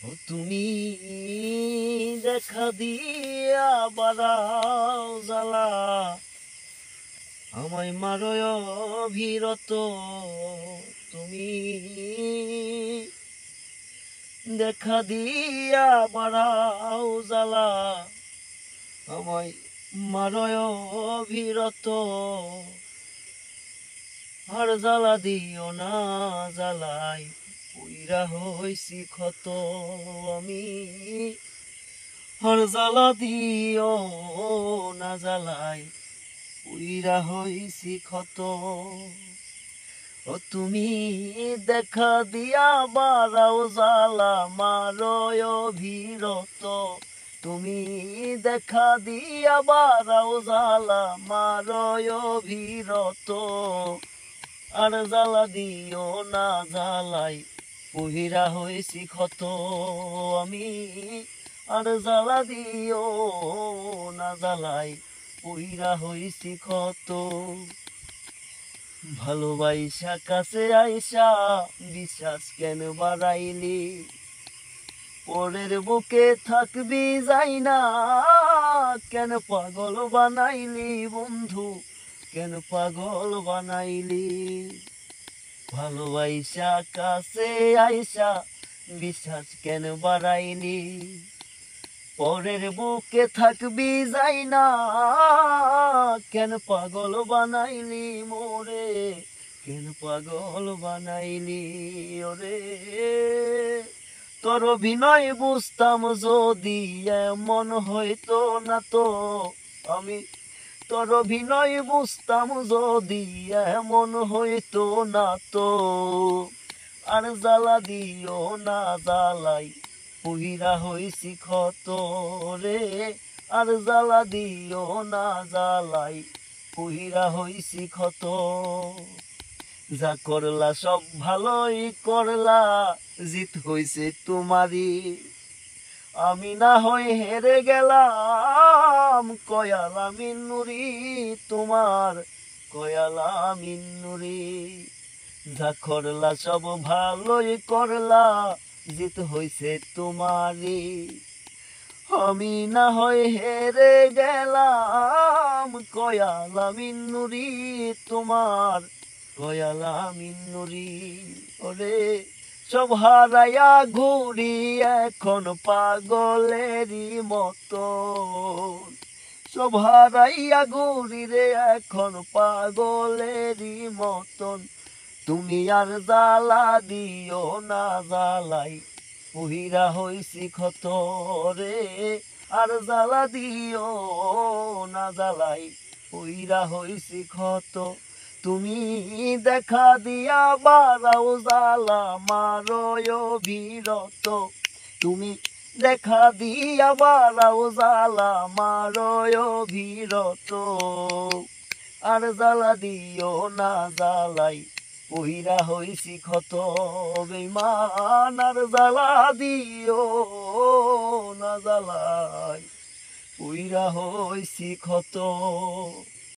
ও তুমি দেখা দিয়া বাড়াও জ্বালা, আমায় মারয় অবিরত। তুমি দেখা দিয়া বাড়াও জ্বালা, আমায় মারয় অবিরত। আর জ্বালা দিও না জ্বালাই, পুইরা হইছি ক্ষত আমি। আর জ্বালা দিও না জ্বালাই, পুইরা হইছি ক্ষত। ও তুমি দেখা দিয়া বাড়াও জ্বালা, মারয় অবিরত। তুমি দেখা দিয়া বাড়াও জ্বালা, মারয় অবিরত। আর জ্বালা দিও না জ্বালাই, পুইরা হইছি ক্ষত আমি। আর জ্বালা দিও না জ্বালাই, পুইরা হইছি ক্ষত। ভালোবাইসা কাছে আইসা বিশ্বাস কেন বাড়াইলি, পরের বুকে থাকবি যাই না, কেন পাগল বানাইলি বন্ধু, কেন পাগল বানাইলি। ভালোবাইসা কাছে আইসা বিশ্বাস কেন বাড়াইলি, পরের বুকে থাকবি যাই না, কেন পাগল বানাইলি মোরে, কেন পাগল বানাইলি ওরে। তোর অভিনয় বুঝতাম যদি এমন হইতো না তো আমি, তোর অভিনয় বুঝতাম যদি এমন হইতো না তো। আর জ্বালা দিও না জ্বালাই, পুইরা হইছি ক্ষত রে। আর জ্বালা দিও না জ্বালাই, পুইরা হইছি ক্ষত। যা করলা সব ভালোই করলা, জিত হইছে তোমারই। আমি না হই হেরে গেলাম, কয়ালা মিন্নুরি তোমার, কয়ালা মিন্নুরি। যা করলা সব ভালোই করলা, জিত হইছে তোমারই। আমি না হয় হেরে গেলাম, কয়ালা মিন্নুরি তোমার, কয়ালা মিন্নুরি ওরে। সব হারাইয়া ঘুরি এখন পাগলেরই মতো, সব হারাইয়া ঘুরি রে এখন পাগলেরই মতন। তুমি আর জ্বালা দিও না জ্বালাই, পুইরা হইছি ক্ষত রে। আর জ্বালা দিও না জ্বালাই, পুইরা হইছি ক্ষত। তুমি দেখা দিয়া বাড়াও জ্বালা, মারয় অবিরত। তুমি দেখা দিয়া বাড়াও জ্বালা, মারয় অবিরত। আর জ্বালা দিও না জ্বালাই, পুইরা হইছি ক্ষত বেঈমান। আর জ্বালা দিও না জ্বালাই, পুইরা হইছি ক্ষত।